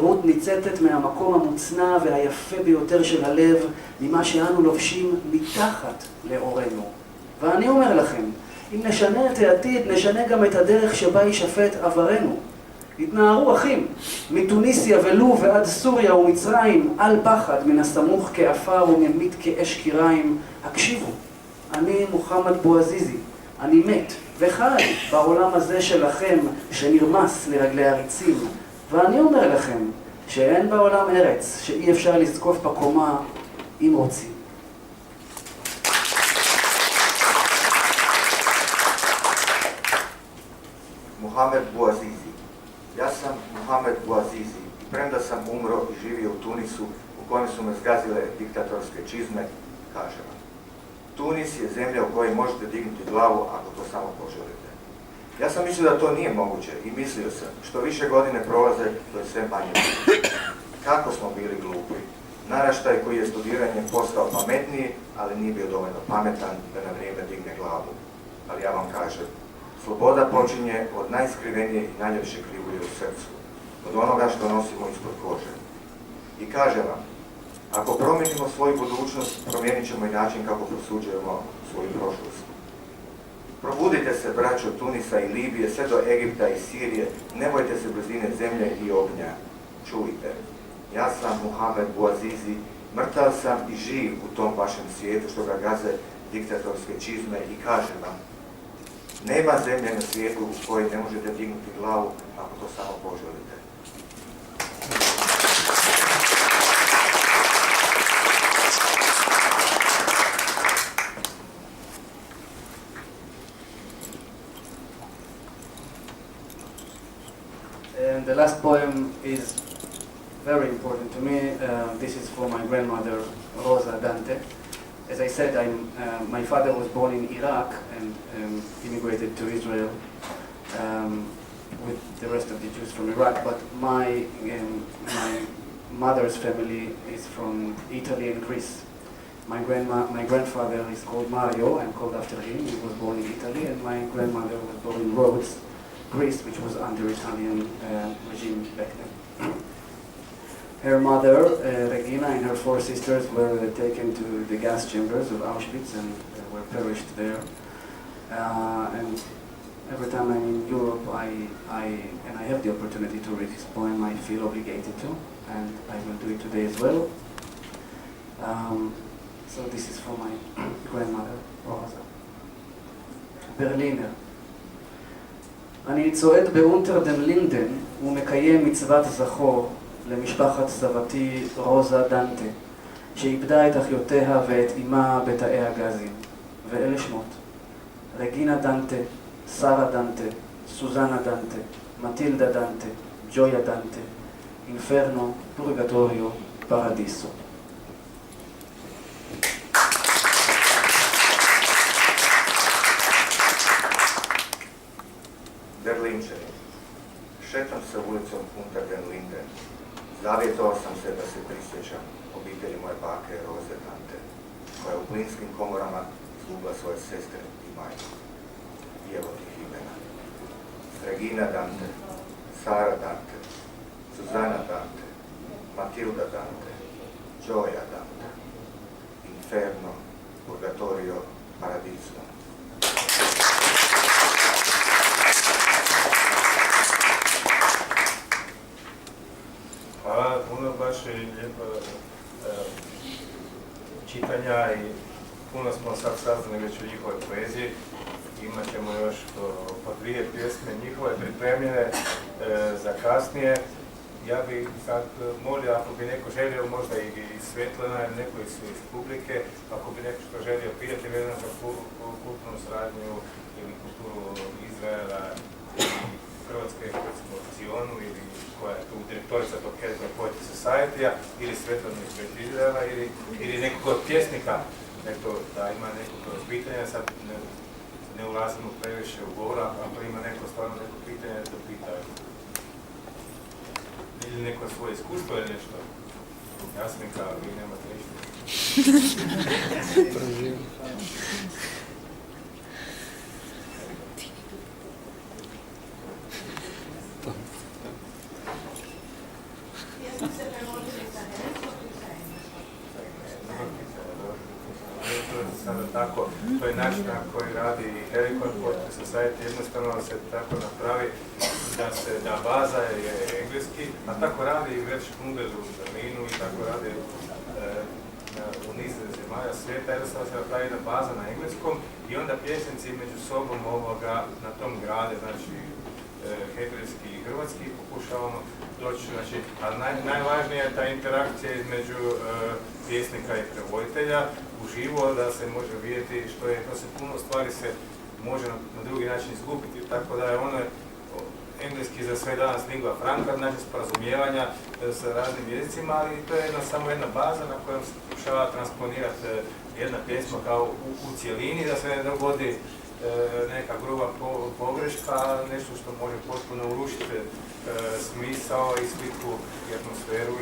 רות ניצתת מהמקום המוצנע והיפה ביותר של הלב, ממה שאנו לובשים מתחת לאורנו. ואני אומר לכם, אם נשנה את העתיד, נשנה גם את הדרך שבה יישפט עברנו. התנערו אחים, מתוניסיה ולוב ועד סוריה ומצרים, אל פחד מן הסמוך כאפר וממית כאש קיריים. הקשיבו, אני מוחמד בועזיזי, אני מת וחי בעולם הזה שלכם שנרמס לרגלי הריצים. ואני אומר לכם שאין בעולם ארץ שאי אפשר לזקוף בקומה אם רוצים. Mohamed Bouazizi. Ja sam Mohamed Bouazizi i premda sam umro i živio u Tunisu u kojem su me zgazile diktatorske čizme, kažem vam. Tunis je zemlja u kojoj možete dignuti glavu ako to samo poželite. Ja sam mislio da to nije moguće i mislio sam, što više godine prolaze, to je sve manje. Kako smo bili glupi. Naraštaj koji je studiranjem postao pametniji, ali nije bio dovoljno pametan da na vrijeme digne glavu. Ali ja vam kažem, sloboda počinje od najskrivenije i najljepše krivulje u srcu, od onoga što nosimo ispod kože. I kažem vam, ako promijenimo svoju budućnost, promijenit ćemo i način kako prosuđujemo svoju prošlost. Probudite se, braćo Tunisa i Libije, sve do Egipta i Sirije, ne bojte se blizine zemlje i ognja. Čujte, ja sam Mohamed Bouazizi, mrtav sam i živ u tom vašem svijetu što ga gaze diktatorske čizme i kažem vam, nema zemlje na svijetu u kojoj ne možete dignuti glavu ako to samo poželite. And the last poem is very important to me. This is for my grandmother, Rosa Dante. As I said, my father was born in Iraq and immigrated to Israel with the rest of the Jews from Iraq, but my mother's family is from Italy and Greece. My grandfather is called Mario, I'm called after him. He was born in Italy, and my grandmother was born in Rhodes, Greece, which was under Italian regime back then. Her mother, Regina, and her 4 sisters were taken to the gas chambers of Auschwitz and were perished there. And every time I'm in Europe, and I have the opportunity to read this poem, I feel obligated to, and I will do it today as well. So this is for my grandmother, Rosa. ברלינר. אני צועד באונטר דם לינדן ומקיים מצוות זכור למשפחת סבתי רוזה דנטה, שאיבדה את אחיותיה ואת אמה בתאי הגזים. ואלה שמות: רגינה דנטה, שרה דנטה, סוזנה דנטה, מטילדה דנטה, ג'ויה דנטה, אינפרנו, פורגטוריו, פרדיסו. Berlinčani. Šetam se ulicom Unter den Linden. Zavjetovao sam se da se prisjećam obitelji moje bake Roze Dante, koja je u plinskim komorama izgubila svoje sestre i majku. I evo tih imena: Regina Dante, Sara Dante, Suzana Dante, Matilda Dante, Gioia Dante, Inferno, Purgatorio, Paradiso. Hvala puno, baš je lijepo čitanja i puno smo sad saznali već o njihovoj poeziji. Imat ćemo još po 2 pjesme njihove pripremljene za kasnije. Ja bih sad molio, ako bi neko želio, možda i Svetlana ili neko iz publike, ako bi neko što želio pitati vezano za kulturnu suradnju ili kulturu Izraela i Hrvatske, recimo Cionu, ili koja je tu direktorica tog Hezbollah Poetry Society-a, ili Svetlana iz Izraela, ili nekog od pjesnika, da ima nekog pitanja, sad ne ulazimo previše u govor, ako ima neko stvarno neko pitanje, da pitaju. Ili neko svoje iskustvo ili nešto. Jasnika, vi nemate ništa. Sada tako, to je način na koji radi Helicon Poetry Society, jednostavno se tako napravi da baza je engleski, a tako radi i već Knudel u Berlinu i tako radi u niz zemalja svijeta, jednostavno se napravi jedna baza na engleskom i onda pjesnici među sobom na tom grade, znači hebrejski i hrvatski pokušavamo doći, znači, ali najvažnija je ta interakcija između pjesnika i prevoditelja uživo, da se može vidjeti što je, to se puno stvari se može na drugi način izgubiti, tako da je ono engleski za sve danas lingua franca, znači sporazumijevanja sa raznim jezicima, ali to je samo jedna baza na kojom se pokušava transponirati jedna pjesma kao u cijelini, da se ne dogodi neka gruba pogreška, nešto što može potpuno urušiti smisao i sliku i atmosferu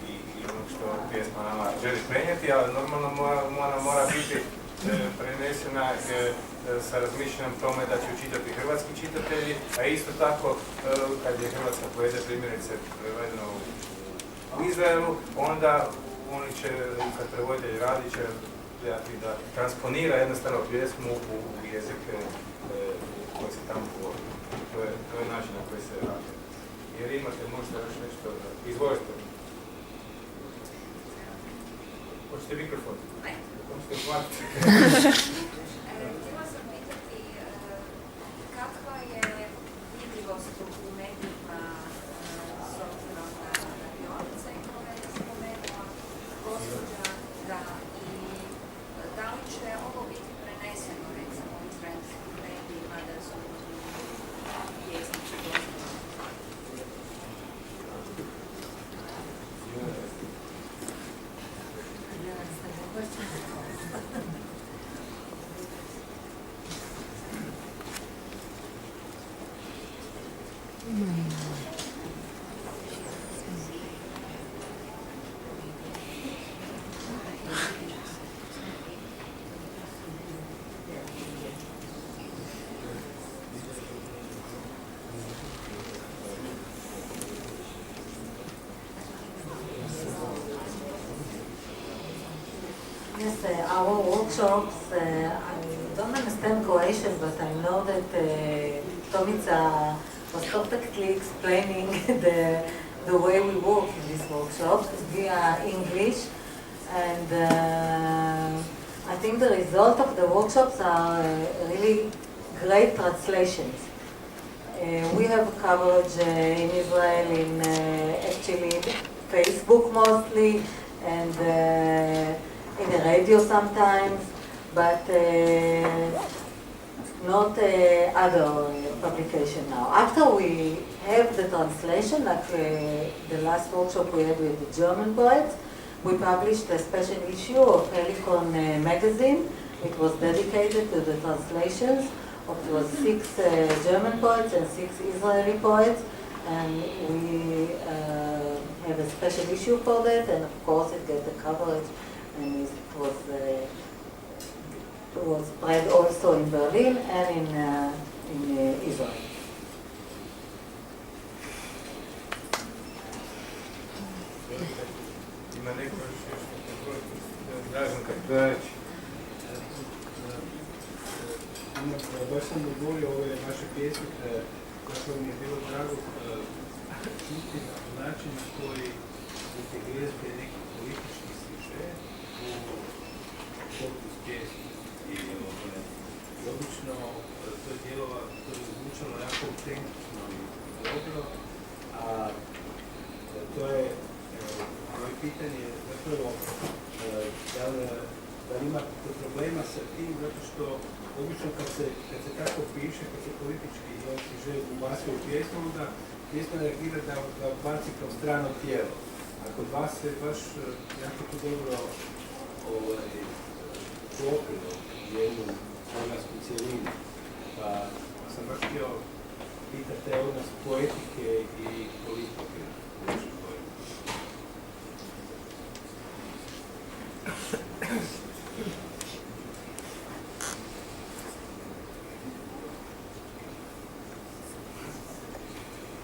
i ono što pjesma nama želi prenijeti, ali normalno mora biti prenesena sa razmišljanjem tome da će učitati hrvatski čitatelji, a isto tako kad je hrvatska poezija primjerice prevedena u Izraelu, onda oni će, kad prevoditelj radi, će da transponira jednostavno pjesmu u jezik koji se tamo govori. To je način na koji se radi. Jer imate možda još nešto da izvolite. Hoćete mikrofon? Ne. Hoćete uhvatiti? Htjela sam pitati kakva je vidljivost u medijima s obzirom na radionice koje je spomenula gospođa, da i da li će ovo biti preneseno recimo u izraelskim medijima da su pjesnici gospođa? Yes, our workshops, I don't understand Croatian, but I know that Tomica was perfectly explaining the way we work in these workshops via English, and I think the result of the workshops are really great translations. We have coverage in Israel in actually Facebook mostly, and in the radio sometimes, but not other publication now. After we have the translation, like the last workshop we had with the German poets, we published a special issue of Helicon magazine. It was dedicated to the translations. It was 6 German poets and 6 Israeli poets, and we have a special issue for that, and of course it gets the coverage, and it was spread also in Berlin and in Israel. Ima neko još nešto? Dražen Kapitović. Baš sam odgovorio ove vaše pjesme, kako mi je bilo drago čuti na način na koji integrirate neki politički sižet u korpus pjesme. I obično to je zvučalo jako autentično i dobro, a to je moje pitanje zapravo da ima problema sa tim, zato što obično kad se tako piše, kad se politički sižet ubaci u pjesmu, onda pjesma reagira da baci kao strano tijelo. A kod vas se baš jako to dobro uklopilo u jednu organsku cijelinu. Pa sam baš htio pitati te odnos poetike i politike u vašoj poetike.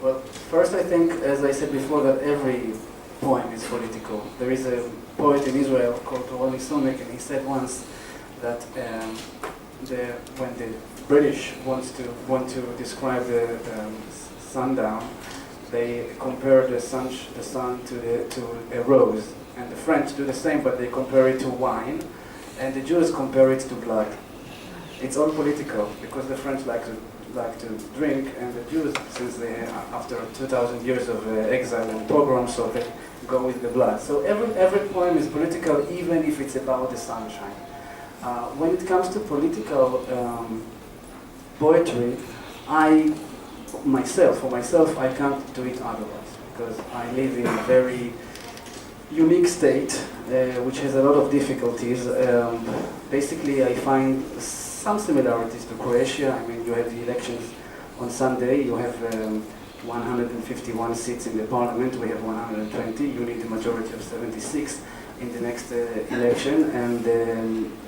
Well, first I think, as I said before, that every poem is political. There is a poet in Israel called Roli Somek, and he said once that when the British want to describe the sundown, they compare the sun to a rose, and the French do the same, but they compare it to wine, and the Jews compare it to blood. It's all political because the French like to drink, and the Jews, since they after 2,000 years of exile and pogrom, so they go with the blood. So every poem is political, even if it's about the sunshine. When it comes to political poetry, for myself, I can't do it otherwise, because I live in a very unique state, which has a lot of difficulties. Basically, I find some similarities to Croatia. I mean, you have the elections on Sunday, you have 151 seats in the parliament, we have 120, you need a majority of 76 in the next election, and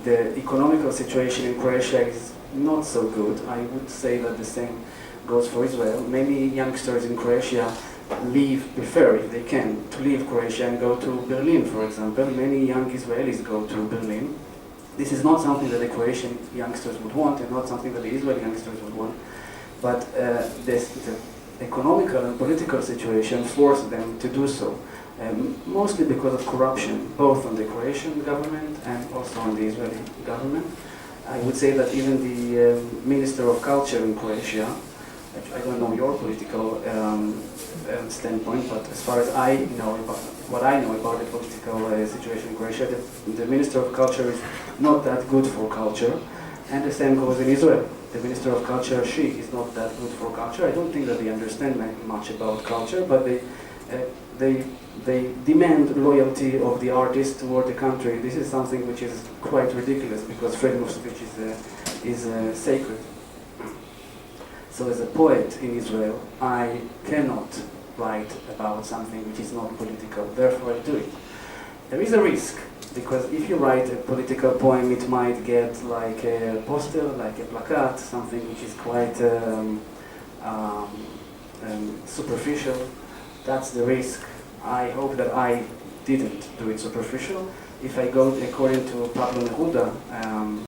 the economical situation in Croatia is not so good. I would say that the same goes for Israel. Many youngsters in Croatia prefer, if they can, to leave Croatia and go to Berlin, for example. Many young Israelis go to Berlin. This is not something that the Croatian youngsters would want, and not something that the Israeli youngsters would want, but the economical and political situation forced them to do so, mostly because of corruption, both on the Croatian government and also on the Israeli government. I would say that even the Minister of Culture in Croatia, I don't know your political standpoint, but as far as I know about the political situation in Croatia, the Minister of Culture is not that good for culture, and the same goes in Israel. The Minister of Culture, she is not that good for culture. I don't think that they understand much about culture, but they demand loyalty of the artist toward the country. This is something which is quite ridiculous, because freedom of speech is sacred. So as a poet in Israel, I cannot write about something which is not political, therefore I do it. There is a risk, because if you write a political poem, it might get like a poster, like a placard, something which is quite superficial. That's the risk. I hope that I didn't do it superficial. If I go according to Pablo Neruda,